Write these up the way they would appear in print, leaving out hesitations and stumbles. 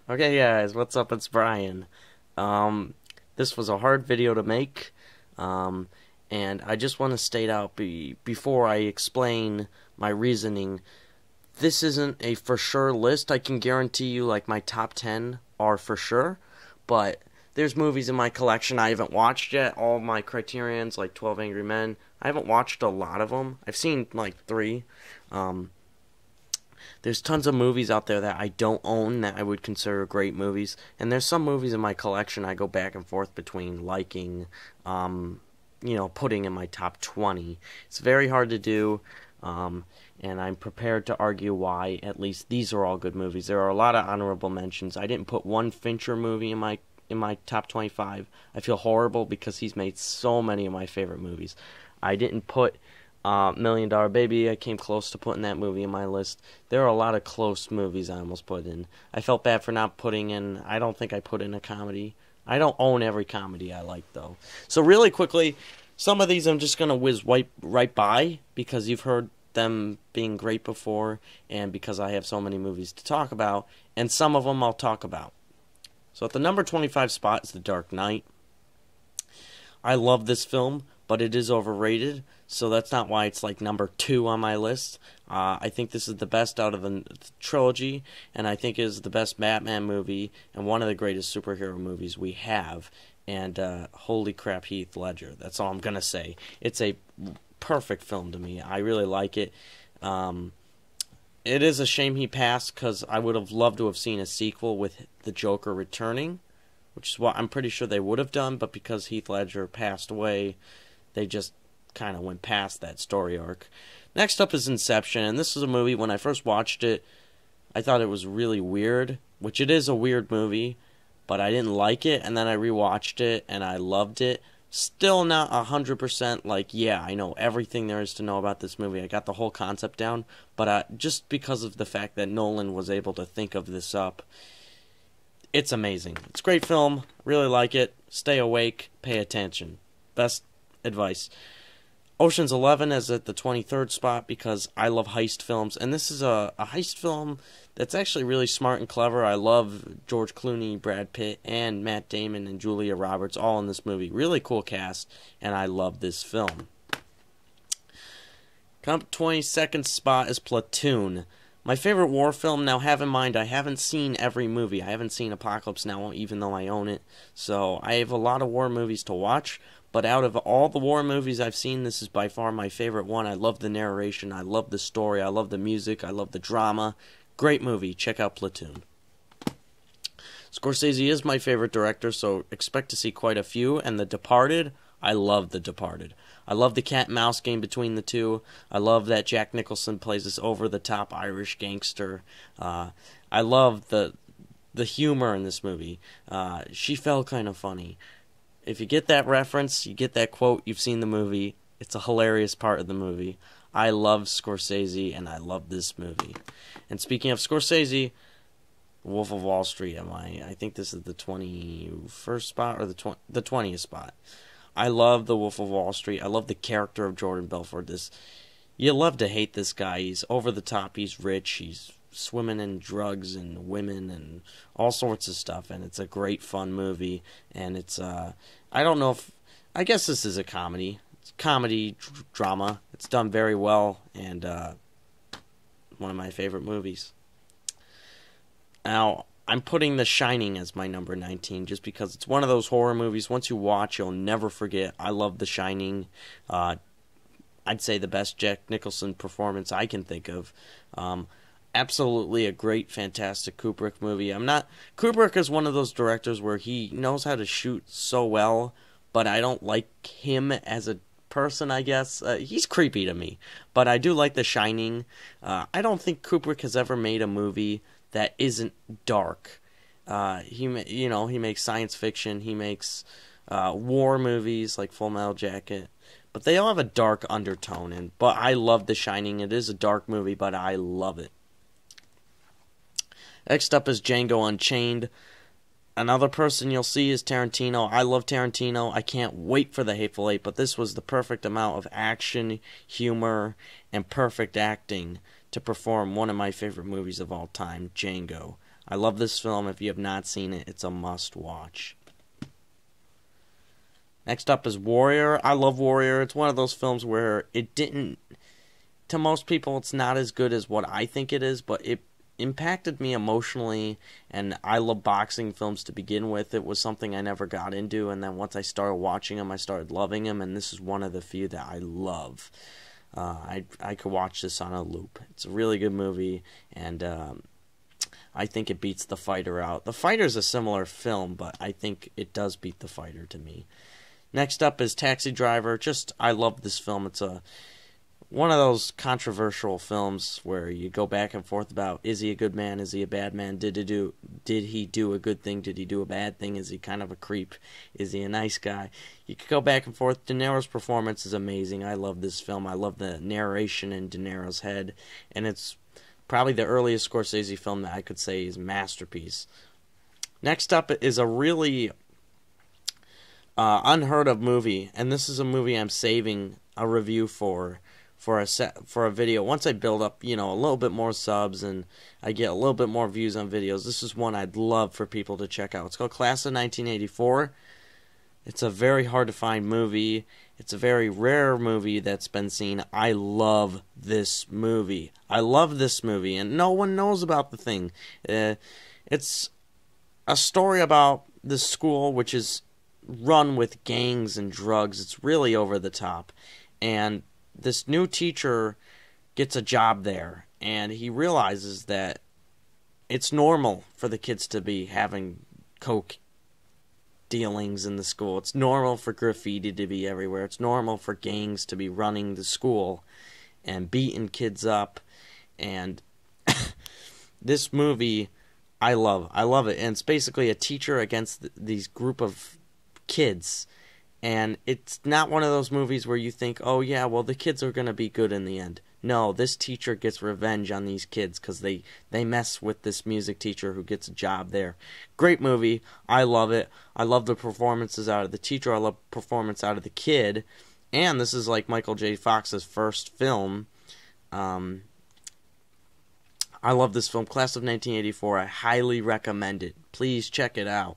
Okay, guys, what's up? It's Brian. Um, this was a hard video to make, um, and I just want to state out before I explain my reasoning. This isn't a for sure list. I can guarantee you, like, my top 10 are for sure, but there's movies in my collection I haven't watched yet. All my Criterions, like 12 Angry Men, I haven't watched a lot of them. I've seen, like, three. Um, there's tons of movies out there that I don't own that I would consider great movies, and there's some movies in my collection I go back and forth between liking, um, putting in my top 20. It's very hard to do, and I'm prepared to argue why. At least these are all good movies. There are a lot of honorable mentions. I didn't put one Fincher movie in my top 25. I feel horrible because he's made so many of my favorite movies. I didn't put Million Dollar Baby. I came close to putting that movie in my list. There are a lot of close movies I almost put in. I felt bad for not putting in. I don't think I put in a comedy. I don't own every comedy I like, though. So really quickly, some of these I'm just gonna whiz right by because you've heard them being great before, and because I have so many movies to talk about, and some of them I'll talk about. So at the number 25 spot is The Dark Knight. I love this film, but it is overrated, so that's not why it's like number 2 on my list. I think this is the best out of the trilogy, and I think it is the best Batman movie and one of the greatest superhero movies we have. And holy crap, Heath Ledger. That's all I'm going to say. It's a perfect film to me. I really like it. It is a shame he passed because I would have loved to have seen a sequel with the Joker returning, which is what I'm pretty sure they would have done, but because Heath Ledger passed away, they just kind of went past that story arc. Next up is Inception, and this is a movie, when I first watched it, I thought it was really weird, which it is a weird movie, but I didn't like it, and then I rewatched it, and I loved it. Still not 100% like, yeah, I know everything there is to know about this movie. I got the whole concept down, but just because of the fact that Nolan was able to think of this up, it's amazing. It's a great film. Really like it. Stay awake. Pay attention. Best advice. Ocean's 11 is at the 23rd spot because I love heist films. And this is a heist film that's actually really smart and clever. I love George Clooney, Brad Pitt, and Matt Damon and Julia Roberts all in this movie. Really cool cast, and I love this film. Come 22nd spot is Platoon. My favorite war film. Now, have in mind, I haven't seen every movie. I haven't seen Apocalypse Now, even though I own it. So, I have a lot of war movies to watch. But out of all the war movies I've seen, this is by far my favorite one. I love the narration. I love the story. I love the music. I love the drama. Great movie. Check out Platoon. Scorsese is my favorite director, so expect to see quite a few. And The Departed, I love The Departed. I love the cat and mouse game between the two. I love that Jack Nicholson plays this over-the-top Irish gangster. I love the humor in this movie. She felt kind of funny. If you get that reference, you get that quote, you've seen the movie. It's a hilarious part of the movie. I love Scorsese, and I love this movie. And speaking of Scorsese, Wolf of Wall Street, I think this is the 21st spot or the 20th spot. I love the Wolf of Wall Street. I love the character of Jordan Belfort. You love to hate this guy. He's over the top. He's rich. He's swimming in drugs and women and all sorts of stuff. And it's a great, fun movie. And it's, I guess this is a comedy. It's comedy, drama. It's done very well. And one of my favorite movies. Now, I'm putting The Shining as my number 19 just because it's one of those horror movies. Once you watch, you'll never forget. I love The Shining. I'd say the best Jack Nicholson performance I can think of. Absolutely a great, fantastic Kubrick movie. Kubrick is one of those directors where he knows how to shoot so well, but I don't like him as a person, I guess. He's creepy to me, but I do like The Shining. I don't think Kubrick has ever made a movie that isn't dark. He makes science fiction. He makes war movies like Full Metal Jacket, but they all have a dark undertone. But I love The Shining. It is a dark movie, but I love it. Next up is Django Unchained. Another person you'll see is Tarantino. I love Tarantino. I can't wait for The Hateful Eight, but this was the perfect amount of action, humor, and perfect acting to perform one of my favorite movies of all time, Django. I love this film. If you have not seen it, it's a must-watch. Next up is Warrior. I love Warrior. It's one of those films where it didn't... To most people, it's not as good as what I think it is, but it impacted me emotionally, and I love boxing films to begin with. It was something I never got into, and then once I started watching them, I started loving them, and this is one of the few that I love. I could watch this on a loop. It's a really good movie, and I think it beats The Fighter out. The Fighter's a similar film, but I think it does beat The Fighter to me. Next up is Taxi Driver. I love this film. It's one of those controversial films where you go back and forth about, is he a good man, is he a bad man, did he do a good thing, did he do a bad thing, is he kind of a creep, is he a nice guy? You could go back and forth. De Niro's performance is amazing. I love this film. I love the narration in De Niro's head, and it's probably the earliest Scorsese film that I could say is a masterpiece. Next up is a really unheard of movie, and this is a movie I'm saving a review for a video. Once I build up, a little bit more subs and I get a little bit more views on videos, this is one I'd love for people to check out. It's called Class of 1984. It's a very hard to find movie. It's a very rare movie that's been seen. I love this movie. And no one knows about the thing. It's a story about this school which is run with gangs and drugs. It's really over the top. And this new teacher gets a job there, and he realizes that it's normal for the kids to be having coke dealings in the school. It's normal for graffiti to be everywhere. It's normal for gangs to be running the school and beating kids up. And this movie, I love it. And it's basically a teacher against these group of kids. And it's not one of those movies where you think, oh yeah, well the kids are going to be good in the end. No, this teacher gets revenge on these kids because they mess with this music teacher who gets a job there. Great movie. I love it. I love the performances out of the teacher. I love performance out of the kid. And this is like Michael J. Fox's first film. I love this film, Class of 1984. I highly recommend it. Please check it out.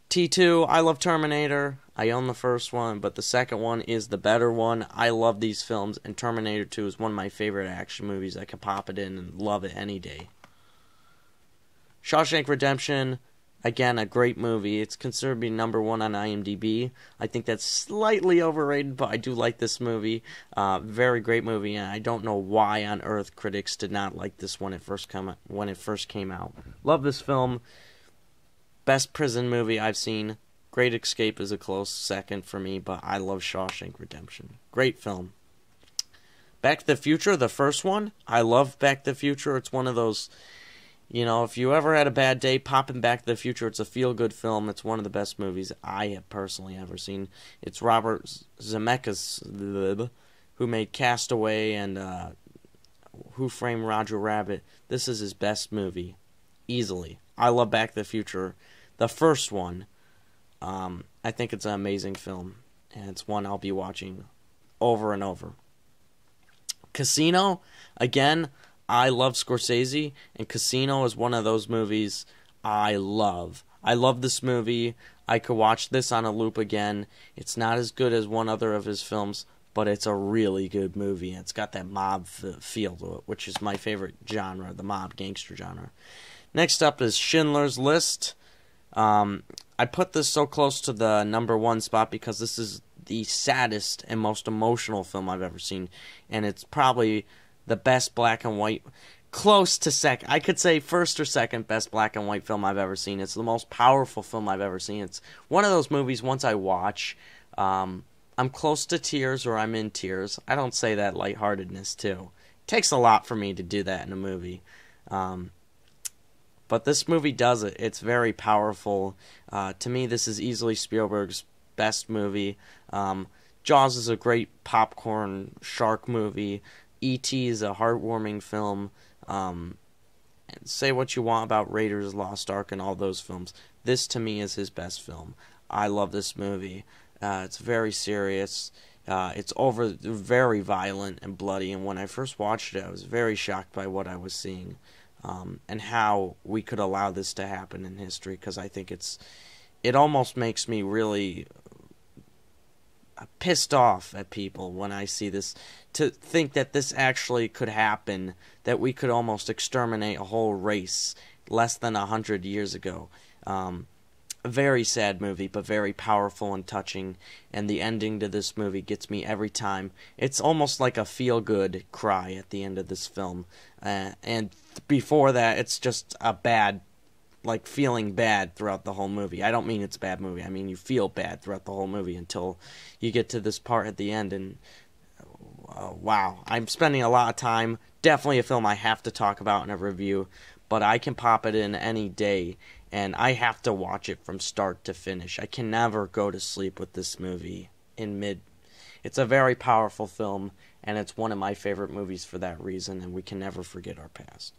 T2, I love Terminator. I own the first one, but the second one is the better one. I love these films, and Terminator 2 is one of my favorite action movies. I could pop it in and love it any day. Shawshank Redemption, again, a great movie. It's considered to be number one on IMDb. I think that's slightly overrated, but I do like this movie. Very great movie, and I don't know why on earth critics did not like this when it first came out. Love this film. Best prison movie I've seen. Great Escape is a close second for me, but I love Shawshank Redemption. Great film. Back to the Future, the first one. I love Back to the Future. It's one of those, if you ever had a bad day, popping Back to the Future, it's a feel-good film. It's one of the best movies I have personally ever seen. It's Robert Zemeckis, who made Castaway and Who Framed Roger Rabbit. This is his best movie, easily. I love Back to the Future. The first one, I think it's an amazing film, and it's one I'll be watching over and over. Casino, again, I love Scorsese, and Casino is one of those movies I love. I love this movie. I could watch this on a loop again. It's not as good as one other of his films, but it's a really good movie. It's got that mob feel to it, which is my favorite genre, the mob gangster genre. Next up is Schindler's List. I put this so close to the number one spot because this is the saddest and most emotional film I've ever seen. And it's probably the best black and white, close to second. I could say first or second best black and white film I've ever seen. It's the most powerful film I've ever seen. It's one of those movies once I watch, I'm close to tears or I'm in tears. I don't say that lightheartedness too. It takes a lot for me to do that in a movie. But this movie does it. It's very powerful. To me, this is easily Spielberg's best movie. Jaws is a great popcorn shark movie. E.T. is a heartwarming film. Say what you want about Raiders, Lost Ark, and all those films. This, to me, is his best film. I love this movie. It's very serious. It's very violent and bloody. And when I first watched it, I was very shocked by what I was seeing. and how we could allow this to happen in history, because I think it almost makes me really pissed off at people when I see this, to think that this actually could happen, that we could almost exterminate a whole race less than 100 years ago. A very sad movie, but very powerful and touching, and the ending to this movie gets me every time. It's almost like a feel-good cry at the end of this film, and before that, it's just a bad, like, feeling bad throughout the whole movie. I don't mean it's a bad movie, I mean you feel bad throughout the whole movie until you get to this part at the end, and wow, I'm spending a lot of time. Definitely a film I have to talk about in a review, but I can pop it in any day, and I have to watch it from start to finish. I can never go to sleep with this movie in mid. It's a very powerful film, and it's one of my favorite movies for that reason, and we can never forget our past.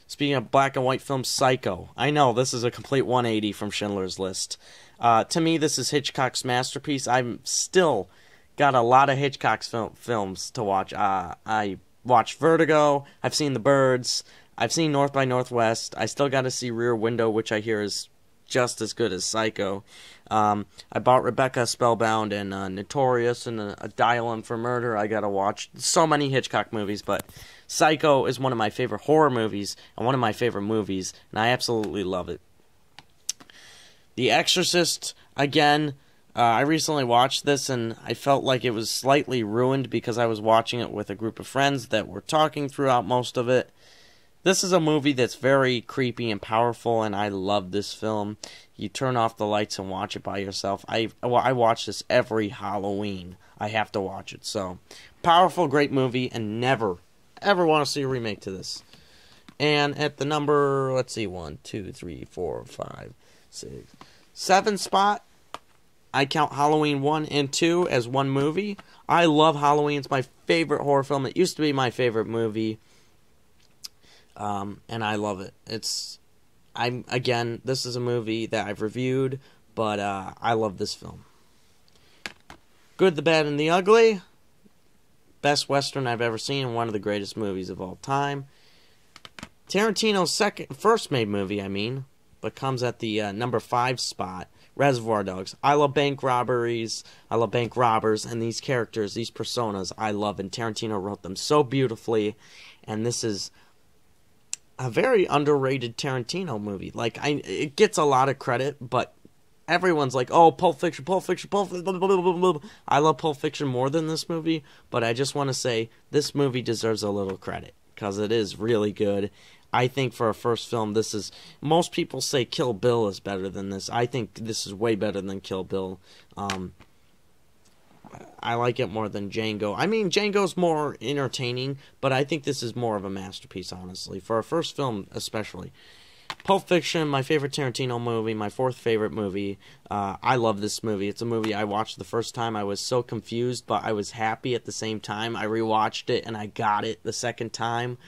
Speaking of black and white films, Psycho. I know, this is a complete 180 from Schindler's List. To me, this is Hitchcock's masterpiece. I'm still got a lot of Hitchcock's films to watch. I watched Vertigo, I've seen The Birds, I've seen North by Northwest. I still got to see Rear Window, which I hear is just as good as Psycho. I bought Rebecca, Spellbound, and Notorious, and a Dial M for Murder. I got to watch so many Hitchcock movies, but Psycho is one of my favorite horror movies and one of my favorite movies, and I absolutely love it. The Exorcist, again, I recently watched this, and I felt like it was slightly ruined because I was watching it with a group of friends that were talking throughout most of it. This is a movie that's very creepy and powerful, and I love this film. You turn off the lights and watch it by yourself. I watch this every Halloween. I have to watch it. So, powerful, great movie, and never, ever want to see a remake to this. And at the number, let's see, 1, 2, 3, 4, 5, 6, 7 spot, I count Halloween 1 and 2 as one movie. I love Halloween. It's my favorite horror film. It used to be my favorite movie. And I love it. Again, this is a movie that I've reviewed, but I love this film. Good, the Bad, and the Ugly. Best Western I've ever seen, and one of the greatest movies of all time. Tarantino's first made movie, but comes at the number 5 spot. Reservoir Dogs. I love bank robberies. I love bank robbers, and these characters, these personas, I love, and Tarantino wrote them so beautifully, and this is a very underrated Tarantino movie. Like, it gets a lot of credit, but everyone's like, oh, Pulp Fiction, Pulp Fiction, Pulp Fiction, blah, blah, blah, blah, blah. I love Pulp Fiction more than this movie, but I just want to say this movie deserves a little credit, because it is really good. I think for a first film, most people say Kill Bill is better than this. I think this is way better than Kill Bill. I like it more than Django. Django's more entertaining, but I think this is more of a masterpiece, honestly, for a first film especially. Pulp Fiction, my favorite Tarantino movie, my 4th favorite movie. I love this movie. It's a movie I watched the first time. I was so confused, but I was happy at the same time. I rewatched it, and I got it the second time,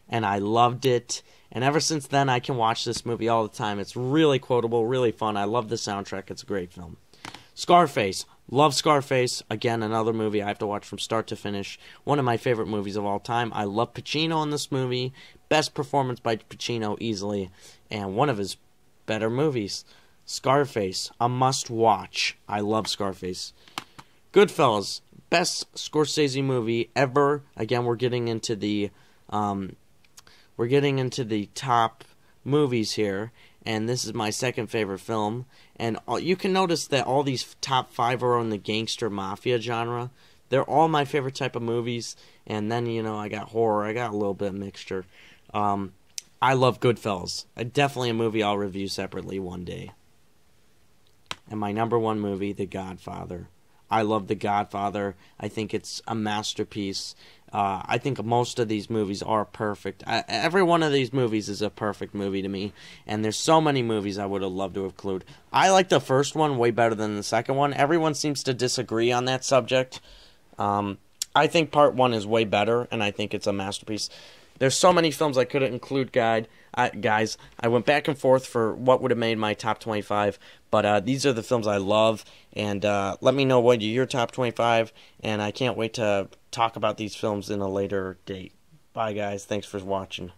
and I loved it. And ever since then, I can watch this movie all the time. It's really quotable, really fun. I love the soundtrack. It's a great film. Scarface. Love Scarface. Again, another movie I have to watch from start to finish. One of my favorite movies of all time. I love Pacino in this movie. Best performance by Pacino easily. And one of his better movies. Scarface. A must watch. I love Scarface. Goodfellas. Best Scorsese movie ever. Again, we're getting into the top movies here. And this is my second favorite film. And you can notice that all these top 5 are in the gangster mafia genre. They're all my favorite type of movies. And then, I got horror. I got a little bit of mixture. I love Goodfellas. Definitely a movie I'll review separately one day. And my number 1 movie, The Godfather. I love The Godfather. I think it's a masterpiece. I think most of these movies are perfect. Every one of these movies is a perfect movie to me. And there's so many movies I would have loved to include. I like the first one way better than the second one. Everyone seems to disagree on that subject. I think part 1 is way better, and I think it's a masterpiece. There's so many films I couldn't include, guys. I went back and forth for what would have made my top 25, but these are the films I love, and let me know what your top 25, and I can't wait to talk about these films in a later date. Bye, guys. Thanks for watching.